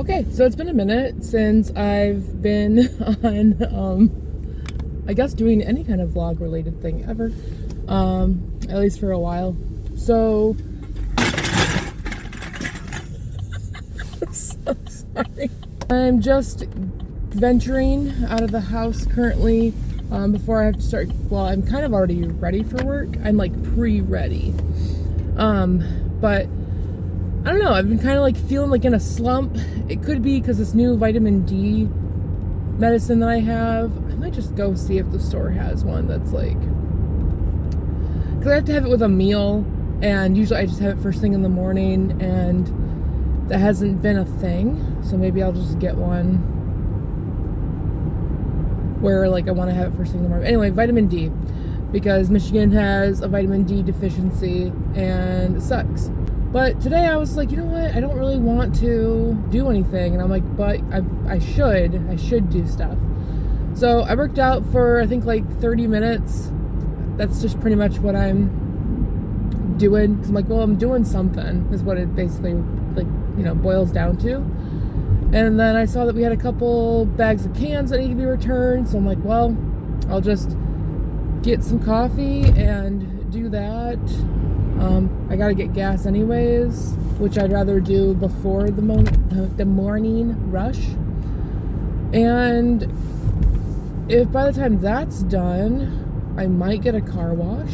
Okay, so it's been a minute since I've been on, I guess doing any kind of vlog related thing ever, at least for a while. So, so sorry. I'm just venturing out of the house currently, before I have to start, well, I'm kind of already ready for work. I'm like pre-ready, but I don't know, I've been kind of like feeling like in a slump. It could be because this new vitamin D medicine that I have. I might just go see if the store has one that's like, because I have to have it with a meal, and usually I just have it first thing in the morning, and that hasn't been a thing. So maybe I'll just get one where like I want to have it first thing in the morning. Anyway, vitamin D, because Michigan has a vitamin D deficiency and it sucks. But today I was like, you know what? I don't really want to do anything. And I'm like, but I should do stuff. So I worked out for, I think, like 30 minutes. That's just pretty much what I'm doing. 'Cause I'm like, well, I'm doing something is what it basically, like, you know, boils down to. And then I saw that we had a couple bags of cans that need to be returned. So I'm like, well, I'll just get some coffee and do that. I gotta get gas anyways, which I'd rather do before the morning rush. And if by the time that's done, I might get a car wash,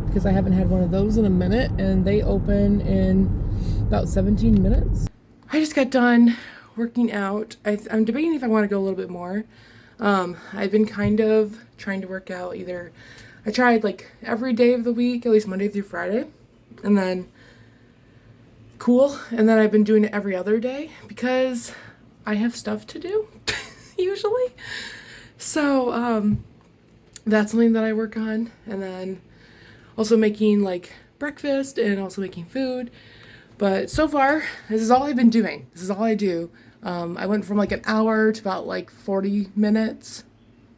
because I haven't had one of those in a minute, and they open in about 17 minutes. I just got done working out. I'm debating if I want to go a little bit more. I've been kind of trying to work out either. I tried like every day of the week, at least Monday through Friday, and then and then I've been doing it every other day because I have stuff to do usually. So that's something that I work on, and then also making like breakfast and also making food. But so far, this is all I've been doing. This is all I do. I went from like an hour to about like 40 minutes,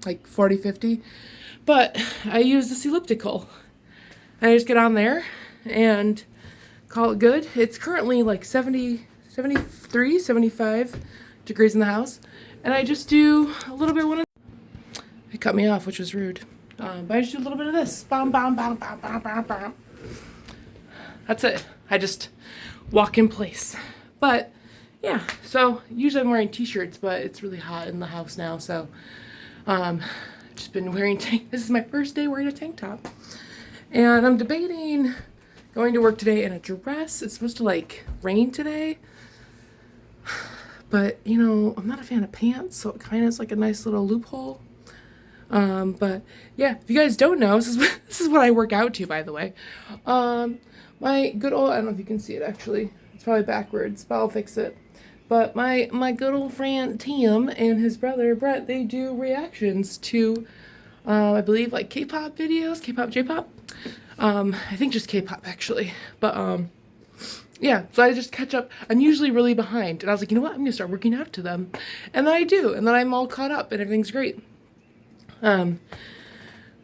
like 40, 50. But I use this elliptical. I just get on there and call it good. It's currently like 70, 73, 75 degrees in the house. And I just do a little bit of it cut me off, which was rude. But I just do a little bit of this. Bam, bam, bam, bam, bam, bam, bam. That's it. I just walk in place. But yeah, so usually I'm wearing t-shirts, but it's really hot in the house now, so just been wearing this is my first day wearing a tank top. And I'm debating going to work today in a dress. It's supposed to like rain today. But you know, I'm not a fan of pants, so it kind of is like a nice little loophole. But yeah, if you guys don't know, this is what I work out to, by the way. My good old, I don't know if you can see it actually. It's probably backwards, but I'll fix it. But my good old friend Tim and his brother Brett, they do reactions to, I believe, like K-pop videos, K-pop, J-pop. I think just K-pop actually. But yeah, so I just catch up. I'm usually really behind, and I was like, you know what? I'm gonna start working out to them, and then I do, and then I'm all caught up, and everything's great. But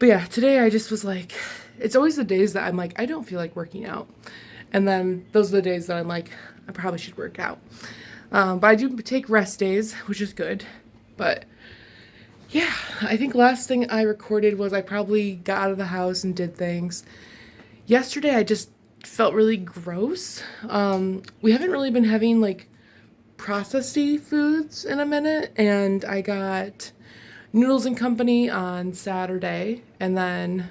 yeah, today I just was like, it's always the days that I'm like, I don't feel like working out, and then those are the days that I'm like, I probably should work out. But I do take rest days, which is good. But yeah, I think last thing I recorded was I probably got out of the house and did things. Yesterday I just felt really gross. We haven't really been having like processed foods in a minute, and I got Noodles and Company on Saturday, and then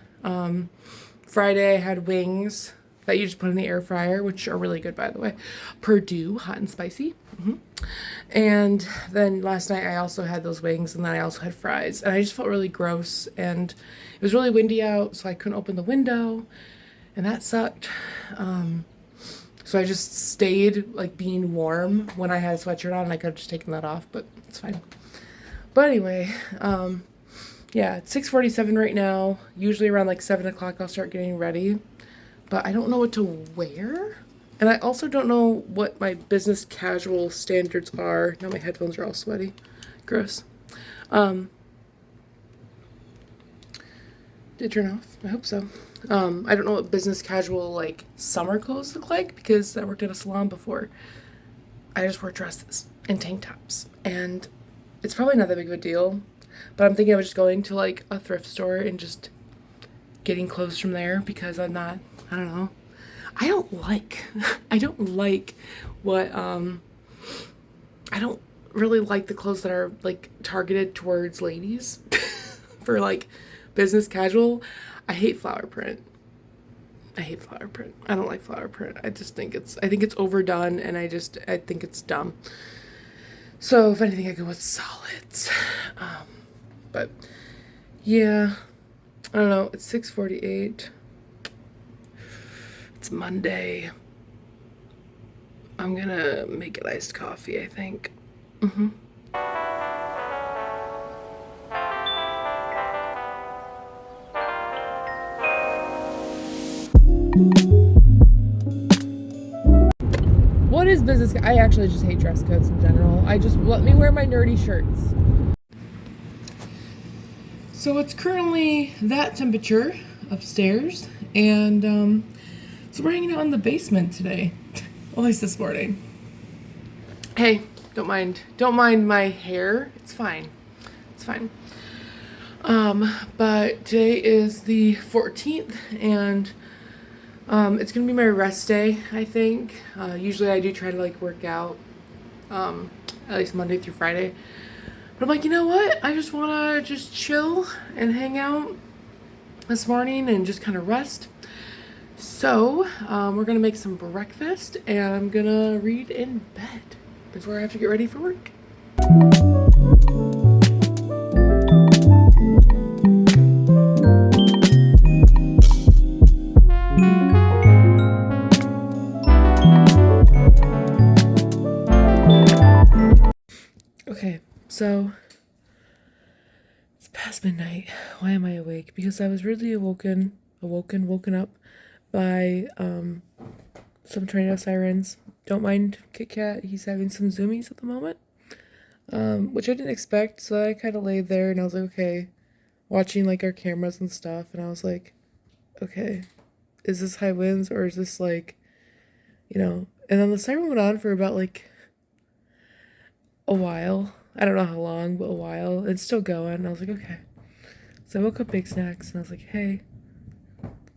Friday I had wings that you just put in the air fryer, which are really good, by the way. Purdue, hot and spicy. And then last night I also had those wings, and then I also had fries, and I just felt really gross, and it was really windy out, so I couldn't open the window, and that sucked. So I just stayed like being warm when I had a sweatshirt on, and I could have just taken that off, but it's fine. But anyway, yeah, it's 6:47 right now. Usually around like 7 o'clock I'll start getting ready, but I don't know what to wear. And I also don't know what my business casual standards are. Now my headphones are all sweaty. Gross. Did it turn off? I hope so. I don't know what business casual like summer clothes look like, because I worked at a salon before. I just wear dresses. and tank tops. And it's probably not that big of a deal, but I'm thinking of just going to like a thrift store and just getting clothes from there, because I don't know. I don't like what, I don't really like the clothes that are like targeted towards ladies for like business casual. I hate flower print. I don't like flower print. I think it's overdone, and I think it's dumb. So if anything, I go with solids. But yeah, I don't know. It's 6:48. It's Monday. I'm gonna make an iced coffee, I think. What is business? I actually just hate dress codes in general. Let me wear my nerdy shirts. So it's currently that temperature upstairs, and so we're hanging out in the basement today, at least this morning. Hey, don't mind my hair. It's fine. But today is the 14th, and it's gonna be my rest day, I think. Usually I do try to like work out, at least Monday through Friday. But I'm like, you know what? I just wanna just chill and hang out this morning and just kind of rest. So we're gonna make some breakfast, and I'm gonna read in bed before I have to get ready for work. Okay, so it's past midnight. Why am I awake? Because I was really woken up by some tornado sirens. Don't mind Kit Kat. He's having some zoomies at the moment, which I didn't expect. So I kind of laid there and I was like, okay, watching like our cameras and stuff, and I was like, okay, is this high winds or is this like, And then the siren went on for about like a while. I don't know how long, but a while. It's still going. And I was like, okay. So I woke up Big Snacks and I was like, hey,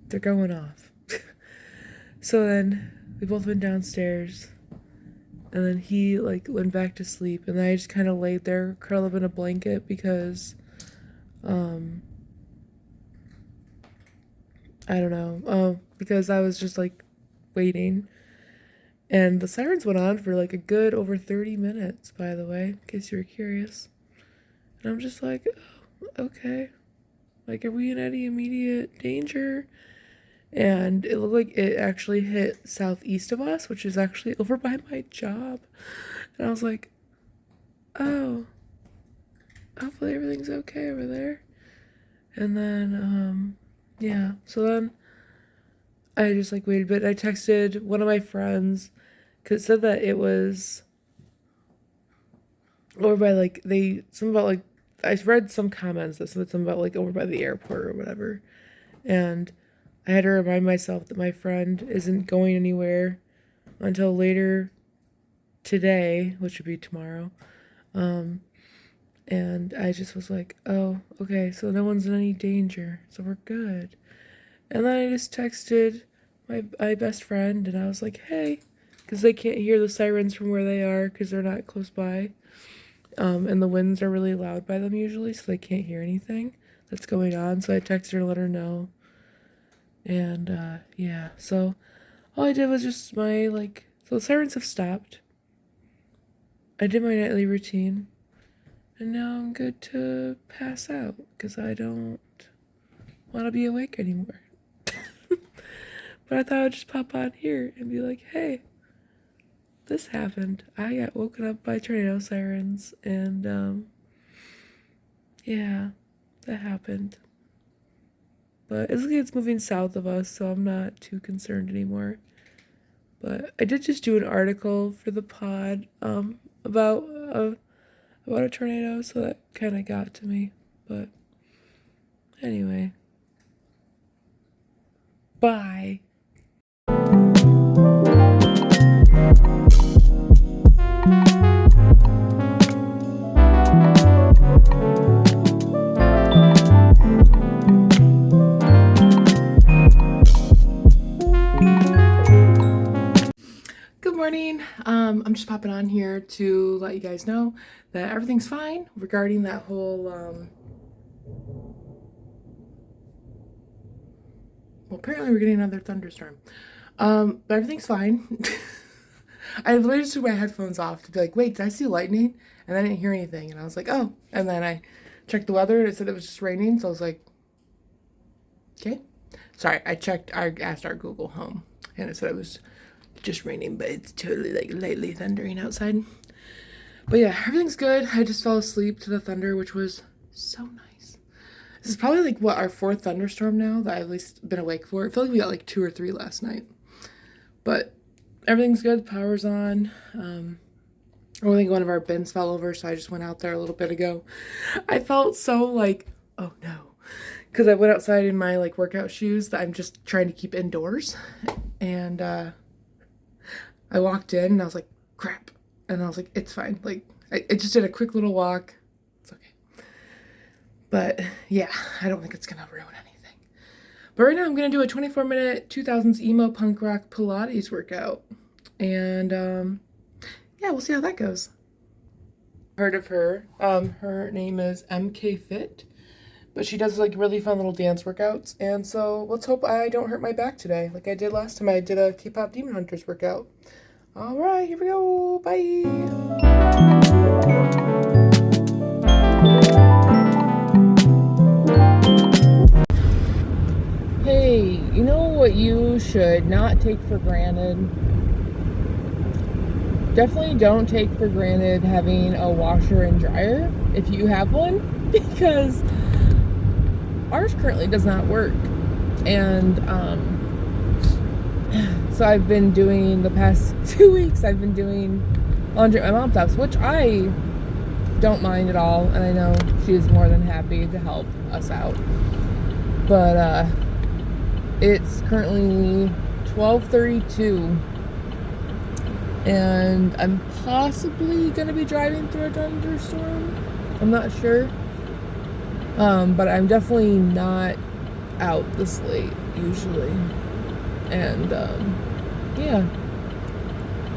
they're going off. So then we both went downstairs, and then he like went back to sleep, and then I just kind of laid there curled up in a blanket because I don't know. Because I was just like waiting. And the sirens went on for like a good over 30 minutes, by the way, in case you were curious. And I'm just like, oh, okay. Like, are we in any immediate danger? And it looked like it actually hit southeast of us, which is actually over by my job. And I was like, oh, hopefully everything's okay over there. And then, yeah. So then I just like waited a bit. I texted one of my friends, because it said that it was over by like, something about like, I read some comments that said something about like over by the airport or whatever. And I had to remind myself that my friend isn't going anywhere until later today, which would be tomorrow. And I just was like, oh, okay, so no one's in any danger, so we're good. And then I just texted my best friend, and I was like, hey, because they can't hear the sirens from where they are because they're not close by. And the winds are really loud by them usually, so they can't hear anything that's going on. So I texted her to let her know. And, yeah, so all I did was just so the sirens have stopped. I did my nightly routine, and now I'm good to pass out because I don't want to be awake anymore. But I thought I'd just pop on here and be like, hey, this happened. I got woken up by tornado sirens, and, yeah, that happened. But it looks like it's moving south of us, so I'm not too concerned anymore. But I did just do an article for the pod about a tornado, so that kind of got to me. But anyway, bye. morning. I'm just popping on here to let you guys know that everything's fine regarding that whole, well, apparently we're getting another thunderstorm. But everything's fine. I literally just took my headphones off to be like, wait, did I see lightning? And I didn't hear anything. And I was like, oh. And then I checked the weather and it said it was just raining. So I was like, okay. Sorry, I asked our Google Home and it said it was just raining, but it's totally like lightly thundering outside. But yeah, everything's good. I just fell asleep to the thunder, which was so nice. This is probably like what, our 4th thunderstorm now that I've at least been awake for. I feel like we got like 2 or 3 last night. But everything's good. Power's on. I think one of our bins fell over, so I just went out there a little bit ago. I felt so like, oh no, because I went outside in my like workout shoes that I'm just trying to keep indoors, and I walked in and I was like, crap, and I was like, it's fine. Like I just did a quick little walk. It's okay. But yeah, I don't think it's gonna ruin anything. But right now I'm gonna do a 24-minute 2000s emo punk rock Pilates workout, and yeah, we'll see how that goes. Heard of her. Her name is MK Fit, but she does like really fun little dance workouts. And so let's hope I don't hurt my back today, like I did last time I did a K-pop Demon Hunters workout. All right, here we go. Bye. Hey, you know what you should not take for granted? Definitely don't take for granted having a washer and dryer if you have one, because ours currently does not work. And so I've been doing the past 2 weeks, I've been doing laundry at my mom's house, which I don't mind at all, and I know she is more than happy to help us out. But it's currently 12:32. And I'm possibly going to be driving through a thunderstorm. I'm not sure. But I'm definitely not out this late, usually. And, yeah.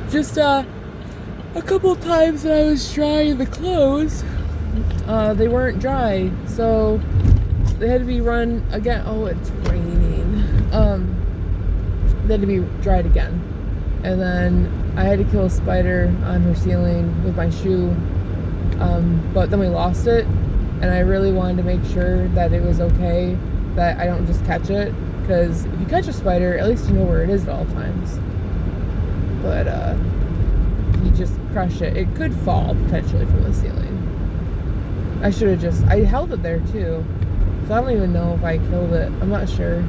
Just, a couple times that I was drying the clothes, they weren't dry. So, they had to be run again. Oh, it's raining. They had to be dried again. And then I had to kill a spider on her ceiling with my shoe, but then we lost it, and I really wanted to make sure that it was okay, that I don't just catch it, because if you catch a spider, at least you know where it is at all times. But you just crush it. It could fall potentially from the ceiling. I held it there too, so I don't even know if I killed it. I'm not sure,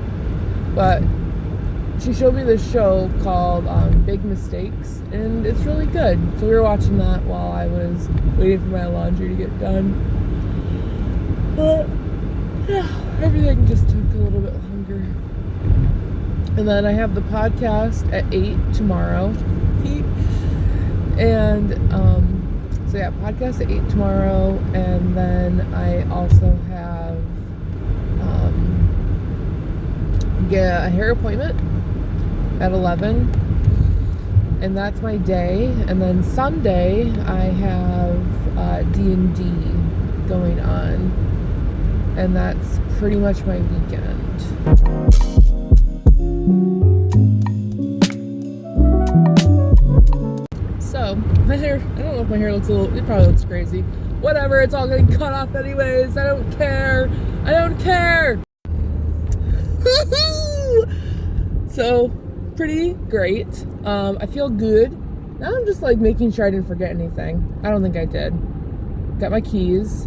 but she showed me this show called Big Mistakes, and it's really good. So we were watching that while I was waiting for my laundry to get done. But yeah, everything just took a little bit longer. And then I have the podcast at 8 tomorrow. And so yeah, podcast at 8 tomorrow, and then I also have get a hair appointment at 11, and that's my day. And then Sunday I have D&D going on, and that's pretty much my weekend. So my hair, I don't know if my hair looks it probably looks crazy. Whatever, it's all getting cut off anyways. I don't care. So pretty great. I feel good. Now I'm just like making sure I didn't forget anything. I don't think I did. Got my keys.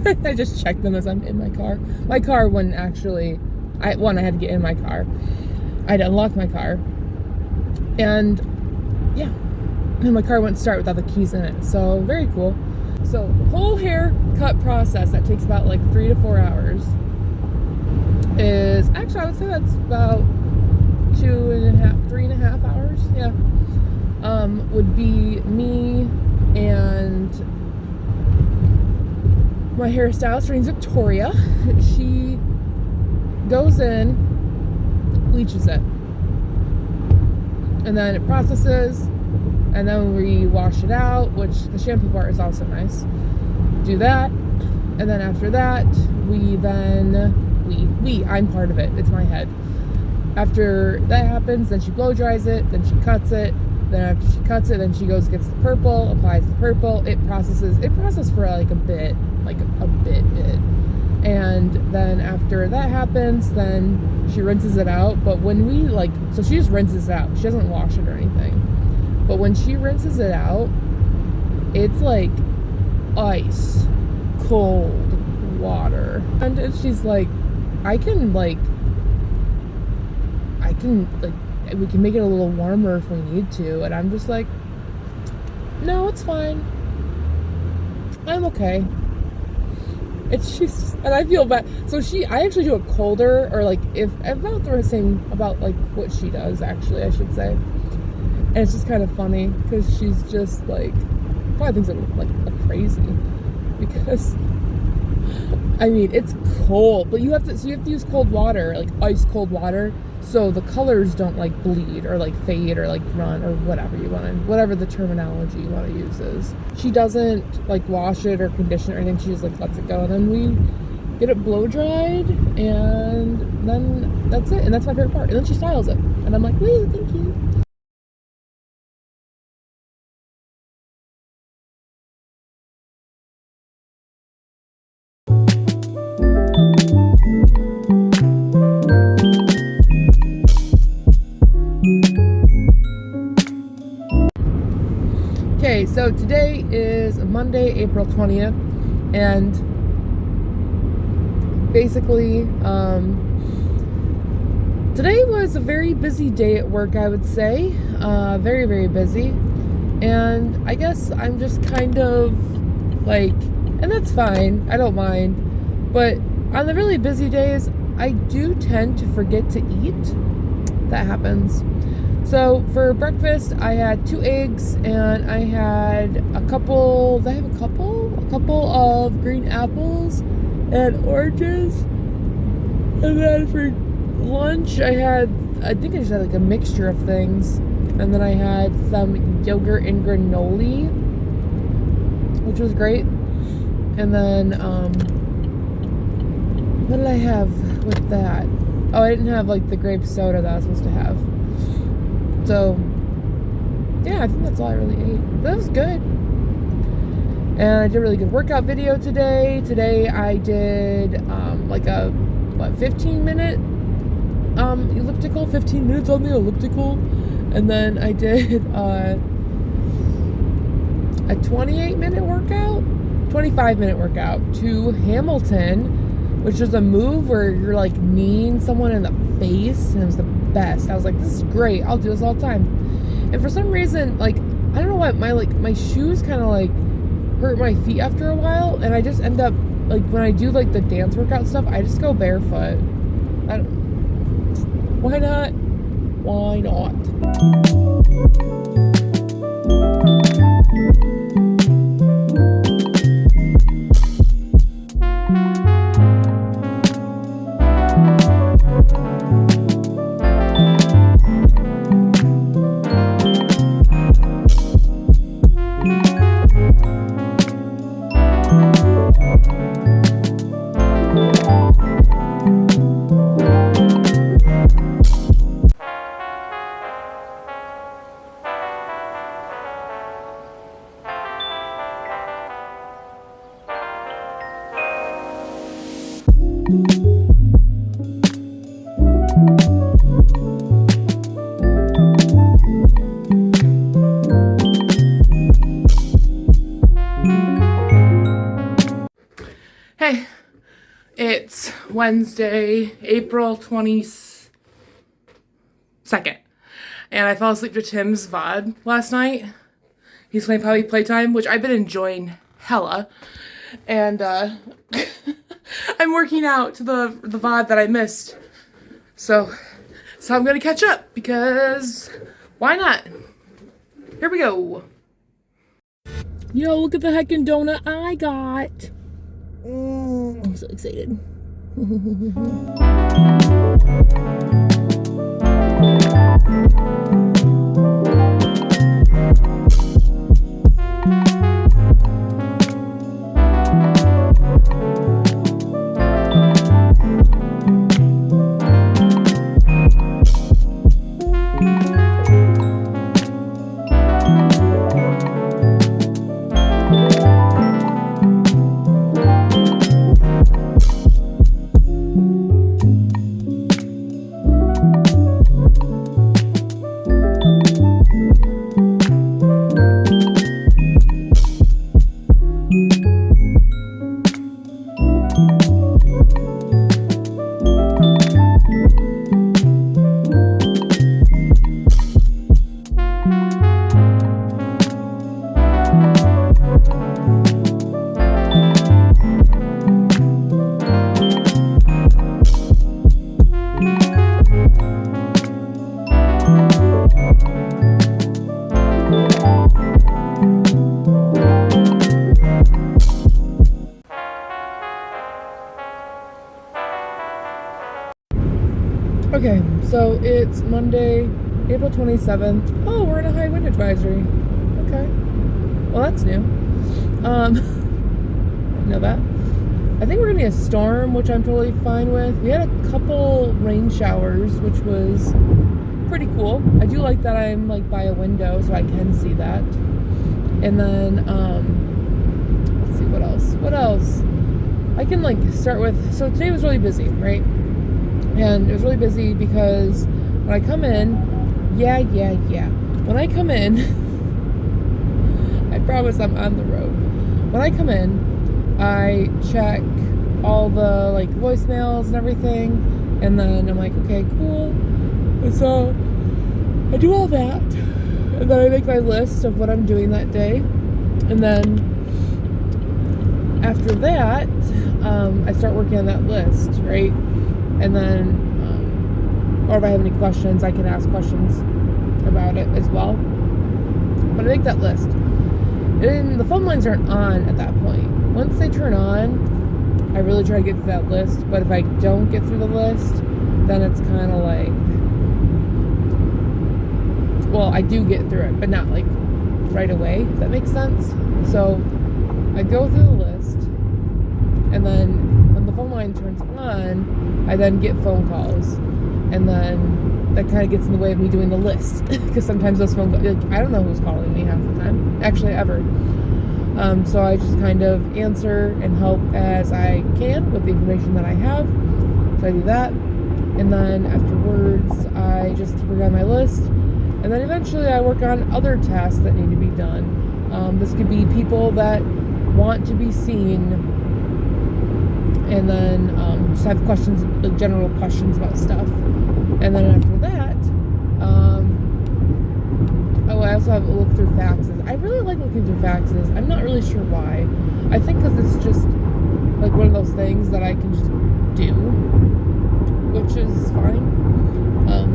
I just checked them as I'm in my car. My car wouldn't actually, I had to get in my car. I had to unlock my car. And yeah, and my car wouldn't start without the keys in it. So very cool. So whole haircut process that takes about like 3 to 4 hours is actually, I would say that's about 3.5 hours. Yeah. Would be me and my hairstylist. Her name's Victoria. She goes in, bleaches it, and then it processes, and then we wash it out, which the shampoo part is also nice. Do that, and then after that, I'm part of it. It's my head. After that happens, then she blow dries it, then she cuts it. Then after she cuts it, then she goes gets the purple, applies the purple. It processes for like a bit. And then after that happens, then she rinses it out. But when we so she just rinses it out. She doesn't wash it or anything. But when she rinses it out, it's like ice cold water. And she's like, we can make it a little warmer if we need to. And I'm just like, no, it's fine. I'm okay. And I feel bad. So I actually do it colder, or about what she does, actually, I should say. And it's just kind of funny, because she's just probably thinks I'm crazy, because I mean, it's cold, but you have to use cold water, ice cold water, so the colors don't bleed or fade or run or whatever the terminology you want to use is. She doesn't wash it or condition it or anything. She just lets it go, and then we get it blow dried, and then that's it. And that's my favorite part. And then she styles it, and I'm like, woo, thank you. Okay, so today is Monday, April 20th, and basically, today was a very busy day at work, I would say. Very, very busy. And I guess I'm just kind of and that's fine, I don't mind. But on the really busy days, I do tend to forget to eat. That happens. So for breakfast, I had 2 eggs, and I had a couple of green apples and oranges. And then for lunch, I think I just had a mixture of things. And then I had some yogurt and granola, which was great. And then, what did I have with that? Oh, I didn't have the grape soda that I was supposed to have. So, yeah, I think that's all I really ate. That was good. And I did a really good workout video today. Today I did, a 15-minute elliptical, 15 minutes on the elliptical. And then I did a 28-minute workout, 25-minute workout to Hamilton, which is a move where you're kneeing someone in the face, and it was the best. I was like, this is great, I'll do this all the time. And for some reason, I don't know what, my shoes kind of hurt my feet after a while, and I just end up when I do the dance workout stuff, I just go barefoot. Why not? Hey, it's Wednesday, April 22nd, and I fell asleep to Tim's VOD last night. He's playing Puppy Playtime, which I've been enjoying hella, and I'm working out to the VOD that I missed, so I'm gonna catch up, because why not? Here we go. Yo, look at the heckin' donut I got. I'm so excited. Okay, so it's Monday, April 27th. Oh, we're in a high wind advisory. Okay. Well, that's new. I didn't know that. I think we're gonna get a storm, which I'm totally fine with. We had a couple rain showers, which was pretty cool. I do like that I'm like by a window, so I can see that. And then, let's see, what else? What else? I can like start with, so today was really busy, right? And it was really busy because when I come in, when I come in, I promise I'm on the road. When I come in, I check all the like voicemails and everything, and then I'm like, okay, cool. And so I do all that, and then I make my list of what I'm doing that day, and then after that, I start working on that list, right? And then, or if I have any questions, I can ask questions about it as well. But I make that list. And the phone lines aren't on at that point. Once they turn on, I really try to get through that list. But if I don't get through the list, then it's kind of like, well, I do get through it, but not like right away, if that makes sense. So I go through the list, and then when the phone line turns on, I then get phone calls, and then that kind of gets in the way of me doing the list, because sometimes those phone calls, like, I don't know who's calling me half the time, actually ever. So I just kind of answer and help as I can with the information that I have. So I do that, and then afterwards I just work on my list, and then eventually I work on other tasks that need to be done. This could be people that want to be seen, and then just have questions, like general questions about stuff. And then after that, I also have a look through faxes. I really like looking through faxes. I'm not really sure why. I think because it's just like one of those things that I can just do, which is fine.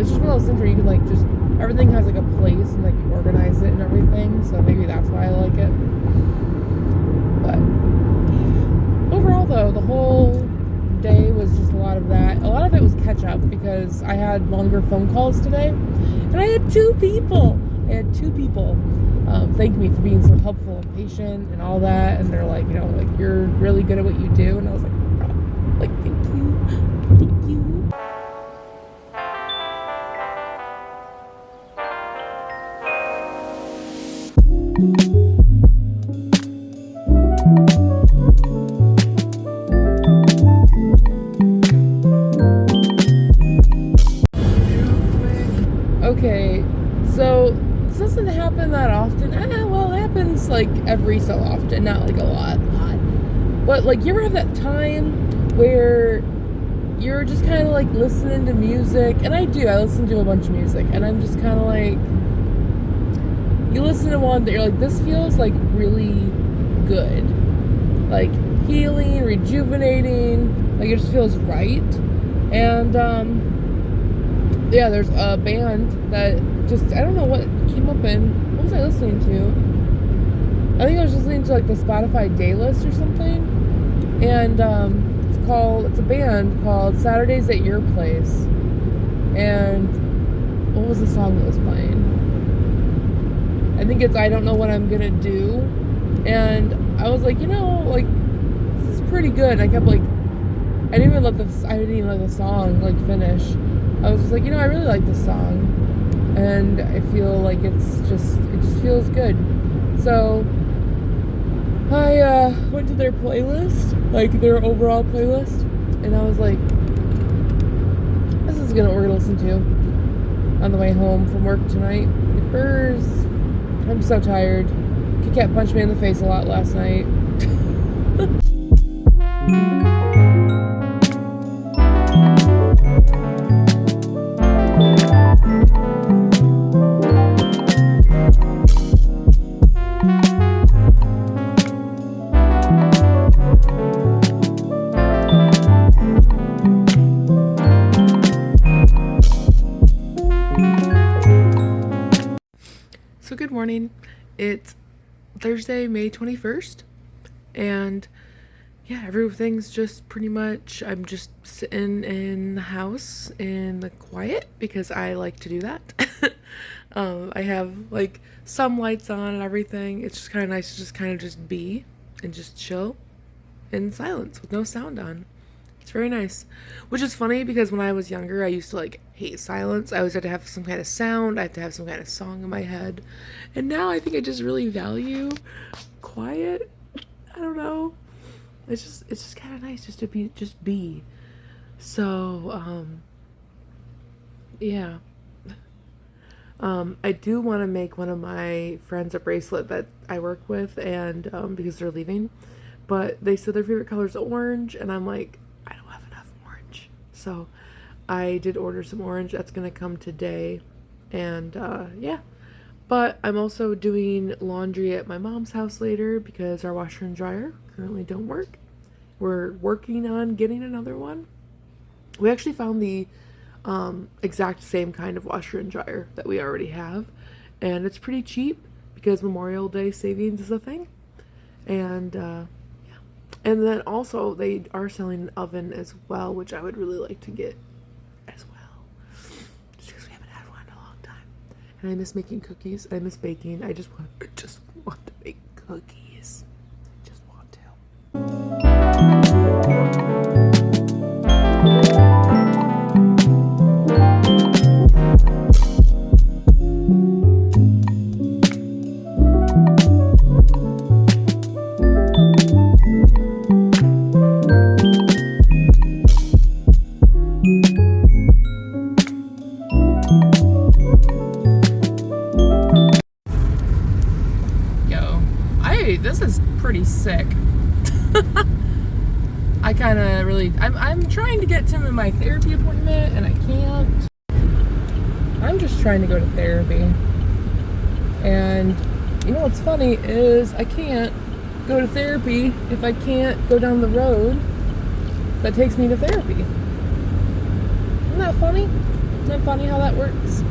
It's just one of those things where you can like just, everything has like a place and like you organize it and everything. So maybe that's why I like it. But overall though, the whole day was just a lot of that. A lot of it was catch up because I had longer phone calls today, and I had two people thank me for being so helpful and patient and all that, and they're like, you know, like, you're really good at what you do, and I was like, oh, like, thank you. Okay, so this doesn't happen that often. Well, it happens like every so often, not like a lot. But like, you ever have that time where you're just kind of like listening to music? And I listen to a bunch of music, and I'm just kind of like, you listen to one that you're like, this feels like really good, like healing, rejuvenating, like it just feels right. And yeah, there's a band that just, I don't know what came up in, what was I listening to? I think I was listening to like the Spotify day list or something, and it's a band called Saturdays at Your Place. And what was the song that was playing? I think it's I Don't Know What I'm Gonna Do. And I was like, you know, like, this is pretty good. And I kept like, I didn't even let the song like finish. I was just like, you know, I really like this song, and I feel like it just feels good. So I went to their playlist, like their overall playlist, and I was like, this is what we're gonna listen to on the way home from work tonight. It burrs. I'm so tired. Kit Kat punched me in the face a lot last night. So good morning. It's Thursday, May 21st, and yeah, everything's just pretty much, I'm just sitting in the house in the quiet because I like to do that. I have like some lights on and everything. It's just kind of nice to just kind of just be and just chill in silence with no sound on. It's very nice. Which is funny because when I was younger, I used to like hate silence. I always had to have some kind of sound. I had to have some kind of song in my head. And now I think I just really value quiet. I don't know. It's just kind of nice just to be. So, yeah. I do want to make one of my friends a bracelet that I work with, and because they're leaving, but they said their favorite color is orange, and I'm like, I don't have enough orange. So I did order some orange. That's gonna come today, and yeah. But I'm also doing laundry at my mom's house later because our washer and dryer currently don't work. We're working on getting another one. We actually found the exact same kind of washer and dryer that we already have, and it's pretty cheap because Memorial Day savings is a thing. And yeah, and then also they are selling an oven as well, which I would really like to get as well, just because we haven't had one in a long time. And I miss making cookies. I miss baking. I just want to make cookies. I just want to. This is pretty sick. I kind of really, I'm trying to get to my therapy appointment and I can't. I'm just trying to go to therapy. And you know what's funny is I can't go to therapy if I can't go down the road that takes me to therapy. Isn't that funny? Isn't that funny how that works?